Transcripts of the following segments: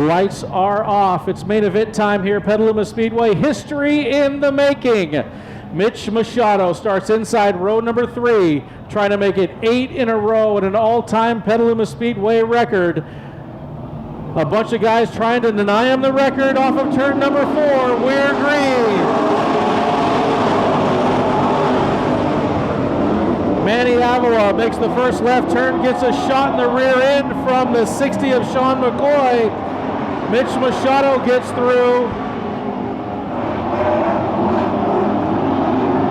Lights are off. It's main event time here, Petaluma Speedway. History in the making. Mitch Machado starts inside row number 3, trying to make it 8 in a row at an all-time Petaluma Speedway record. A bunch of guys trying to deny him the record off of turn number 4. We're green. Manny Avila makes the first left turn, gets a shot in the rear end from the 60 of Shawn McCoy. Mitch Machado gets through.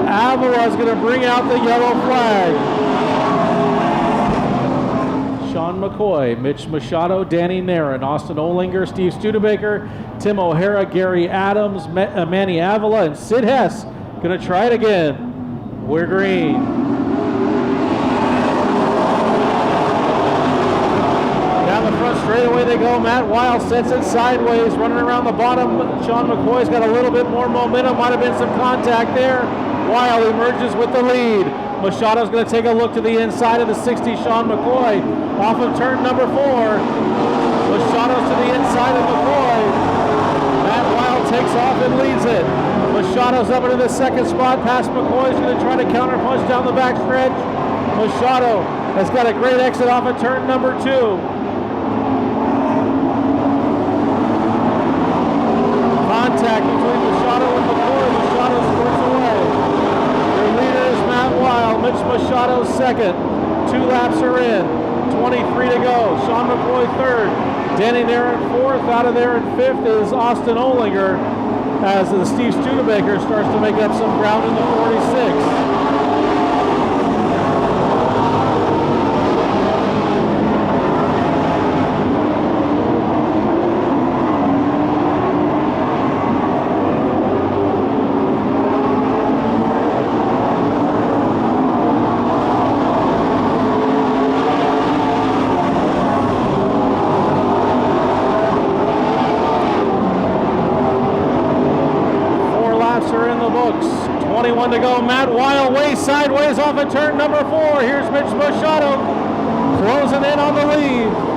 Avila is going to bring out the yellow flag. Shawn McCoy, Mitch Machado, Danny Naron, Austin Ohlinger, Steve Studebaker, Tim O'Hara, Gary Adams, Manny Avila, and Sid Hess going to try it again. We're green. Straight away they go. Matt Wild sets it sideways, running around the bottom. Shawn McCoy's got a little bit more momentum. Might have been some contact there. Wild emerges with the lead. Machado's going to take a look to the inside of the 60 Shawn McCoy. Off of turn number 4. Machado's to the inside of McCoy. Matt Wild takes off and leads it. Machado's up into the second spot past McCoy's going to try to counterpunch down the backstretch. Machado has got a great exit off of turn number 2. Contact between Machado and McCoy. Machado squirts away. Their leader is Matt Wild. Mitch Machado's second. 2 laps are in. 23 to go. Shawn McCoy third. Danny Naron fourth. Out of there in fifth is Austin Ohlinger as the Steve Studebaker starts to make up some ground in the 46. To go. Matt Wild way sideways off of turn number 4. Here's Mitch Machado closing in on the lead.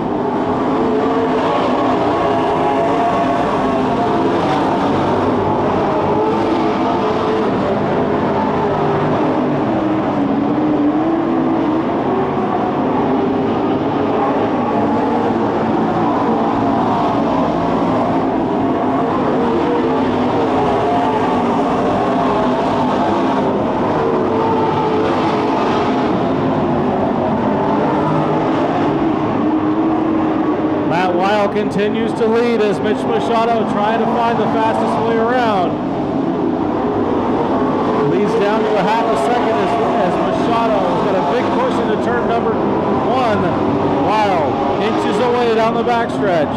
Continues to lead as Mitch Machado trying to find the fastest way around. Leads down to a half a second as Machado has got a big push into turn number 1. Wild inches away down the backstretch.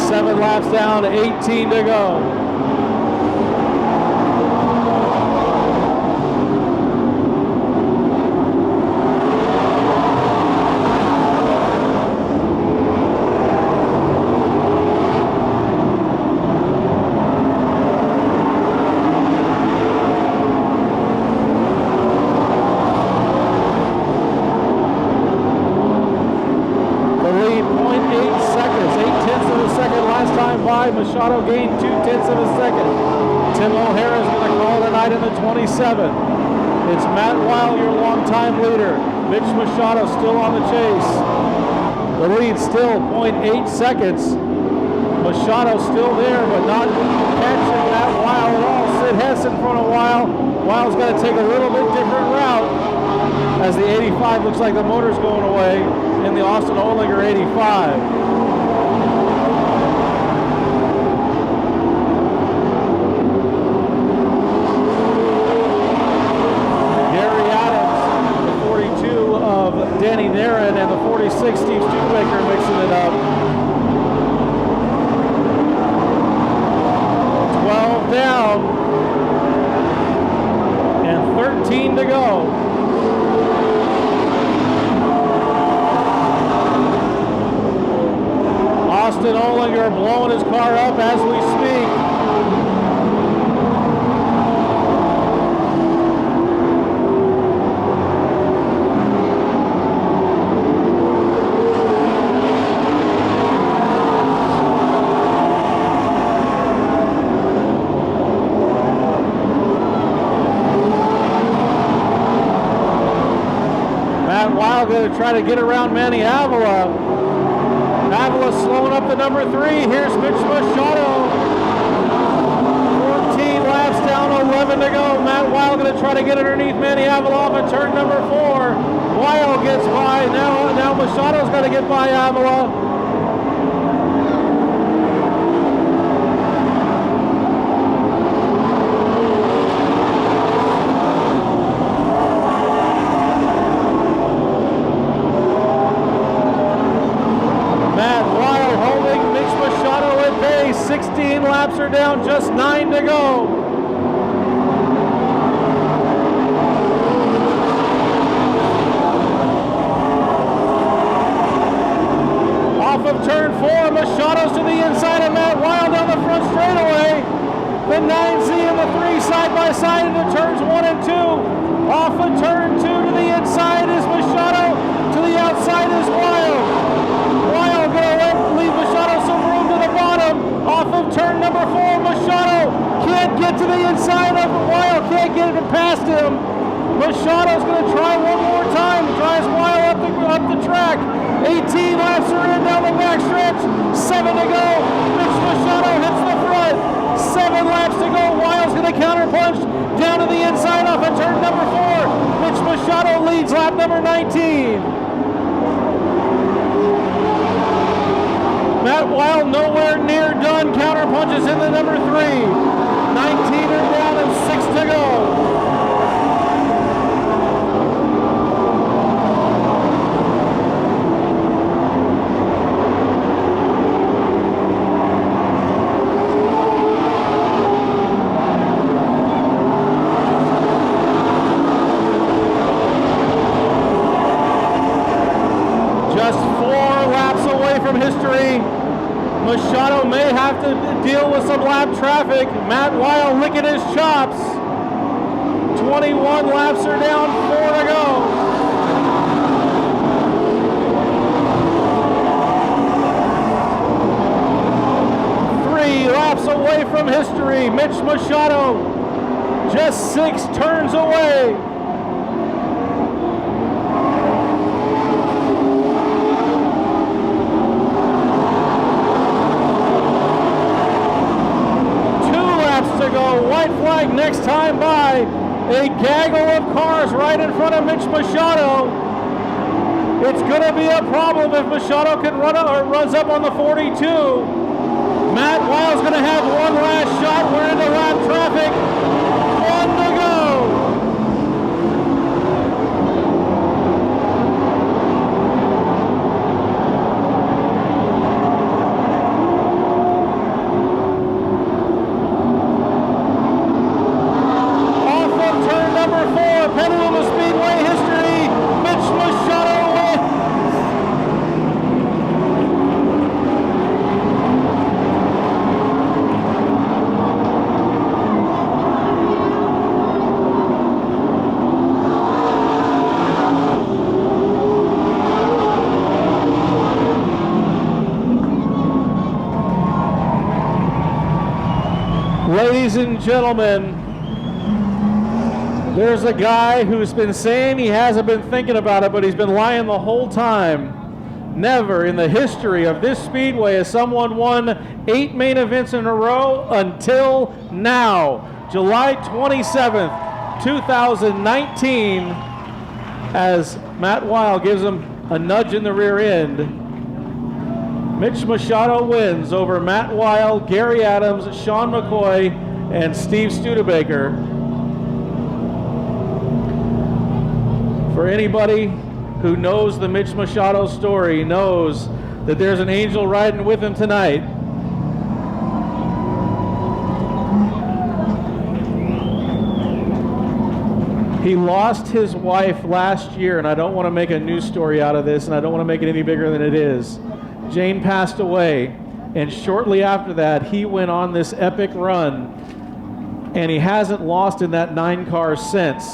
7 laps down, 18 to go. Machado gained 0.2 of a second. Tim O'Hara is going to call tonight in the 27. It's Matt Wild, your longtime leader. Mitch Machado still on the chase. The lead still 0.8 seconds. Machado still there, but not catching Matt Wild at all. Sid Hess in front of Wild. Wild's got to take a little bit different route as the 85 looks like the motor's going away in the Austin Ohlinger 85. Danny Naron and the 46 Steve Studebaker mixing it up. 12 down and 13 to go. Austin Ohlinger blowing his car up as we speak. Matt Weil going to try to get around Manny Avila. Avila slowing up the number 3. Here's Mitch Machado. 14 laps down, 11 to go. Matt Weil going to try to get underneath Manny Avila off at turn number 4. Weil gets by. Now Machado's got to get by Avila. Matt Weil holding Mitch Machado at bay. 16 laps are down, just 9 to go. Off of turn 4, Machado's to the inside of Matt Weil down the front straightaway. The 9Z and the 3 side by side into turns 1 and 2. Off of turn 2 to the inside is Machado. To the outside is Weil. Weil gonna leave Machado some room to the bottom. Off of turn number 4, Machado can't get to the inside of Weil. Can't get it past him. Machado's gonna try one more time. Drives Weil up the track. 18 laps are in down the back stretch. 7 to go. Mitch Machado hits the front. 7 laps to go. Weil's going to counterpunch down to the inside off of turn number 4. Mitch Machado leads lap number 19. Matt Weil nowhere near done. Counterpunches in the number 3. 19 are down and 6 to go. History. Machado may have to deal with some lap traffic. Matt Weil licking his chops. 21 laps are down, 4 to go. Three laps away from history. Mitch Machado just 6 turns away. White flag next time by. A gaggle of cars right in front of Mitch Machado. It's going to be a problem if Machado can runs up on the 42. Matt Weil's going to have one last shot. We're into lap traffic. 1 to go. Petaluma Speedway history, Mitch Machado wins. Ladies and gentlemen, there's a guy who's been saying he hasn't been thinking about it, but he's been lying the whole time. Never in the history of this speedway has someone won 8 main events in a row until now. July 27th, 2019, as Matt Weil gives him a nudge in the rear end. Mitch Machado wins over Matt Weil, Gary Adams, Shawn McCoy, and Steve Studebaker. For anybody who knows the Mitch Machado story, knows that there's an angel riding with him tonight. He lost his wife last year, and I don't want to make a news story out of this, and I don't want to make it any bigger than it is. Jane passed away, and shortly after that, he went on this epic run, and he hasn't lost in that 9 cars since.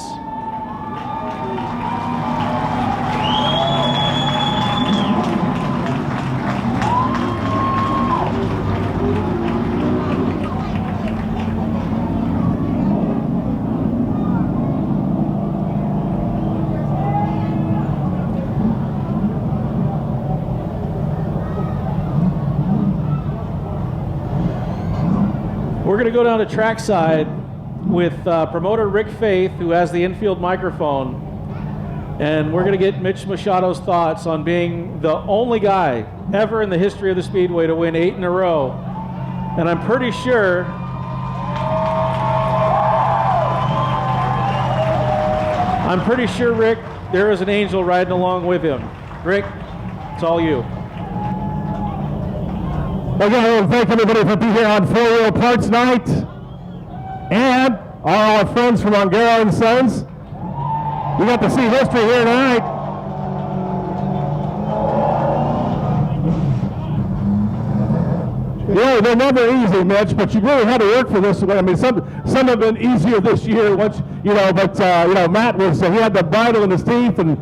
We're going to go down to trackside with promoter Rick Faeth, who has the infield microphone, and we're going to get Mitch Machado's thoughts on being the only guy ever in the history of the Speedway to win 8 in a row. And I'm pretty sure Rick, there is an angel riding along with him. Rick, it's all you. Okay, well, thank everybody for being here on 4 Wheel Parts Night. And all our friends from Ongaro and Sons. We got to see history here tonight. Yeah, they're never easy, Mitch, but you really had to work for this. I mean, some have been easier this year, once, you know, but, you know, Matt was, he had the bridle in his teeth and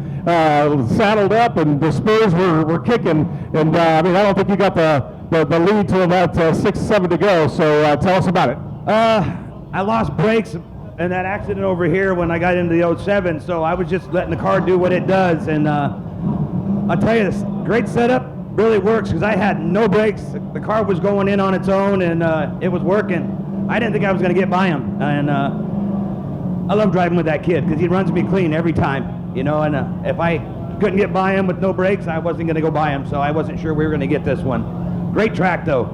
saddled up, and the spurs were kicking. And, I mean, I don't think you got the lead to about 6-7 to go, so tell us about it. I lost brakes in that accident over here when I got into the 07, so I was just letting the car do what it does. And I'll tell you, this great setup really works, because I had no brakes. The car was going in on its own, and it was working. I didn't think I was going to get by him, and I love driving with that kid because he runs me clean every time, you know. And if I couldn't get by him with no brakes, I wasn't going to go by him, so I wasn't sure we were going to get this one. Great track, though.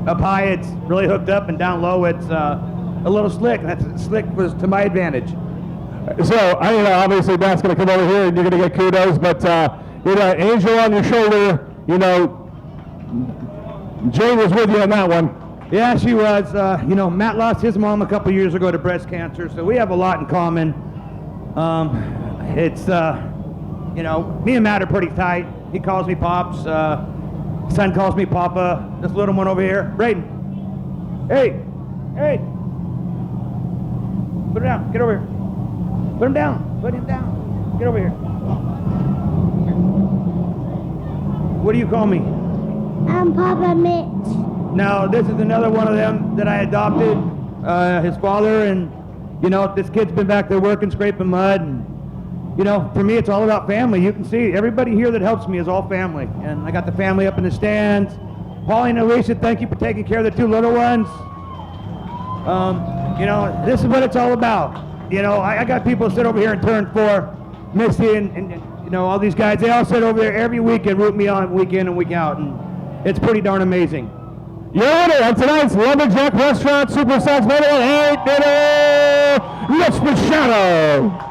Up high, it's really hooked up, and down low, it's a little slick. That slick was to my advantage. So, I know, obviously Matt's going to come over here and you're going to get kudos, but you know, angel on your shoulder, you know, Jane was with you on that one. Yeah, she was. You know, Matt lost his mom a couple years ago to breast cancer, so we have a lot in common. It's, you know, me and Matt are pretty tight. He calls me Pops. Son calls me Papa. This little one over here, Braden. Hey, hey. Put it down. Get over here. Put him down. Put him down. Get over here. What do you call me? I'm Papa Mitch. Now, this is another one of them that I adopted, his father, and, you know, this kid's been back there working, scraping mud, and, you know, for me, it's all about family. You can see everybody here that helps me is all family, and I got the family up in the stands. Paulie and Alicia, thank you for taking care of the 2 little ones. You know, this is what it's all about. You know, I got people sit over here in turn 4, Missy and you know, all these guys, they all sit over there every week and root me on week in and week out, and it's pretty darn amazing. Your winner on tonight's Lumberjack Restaurant Super Size Medal, 8 Mitch Machado.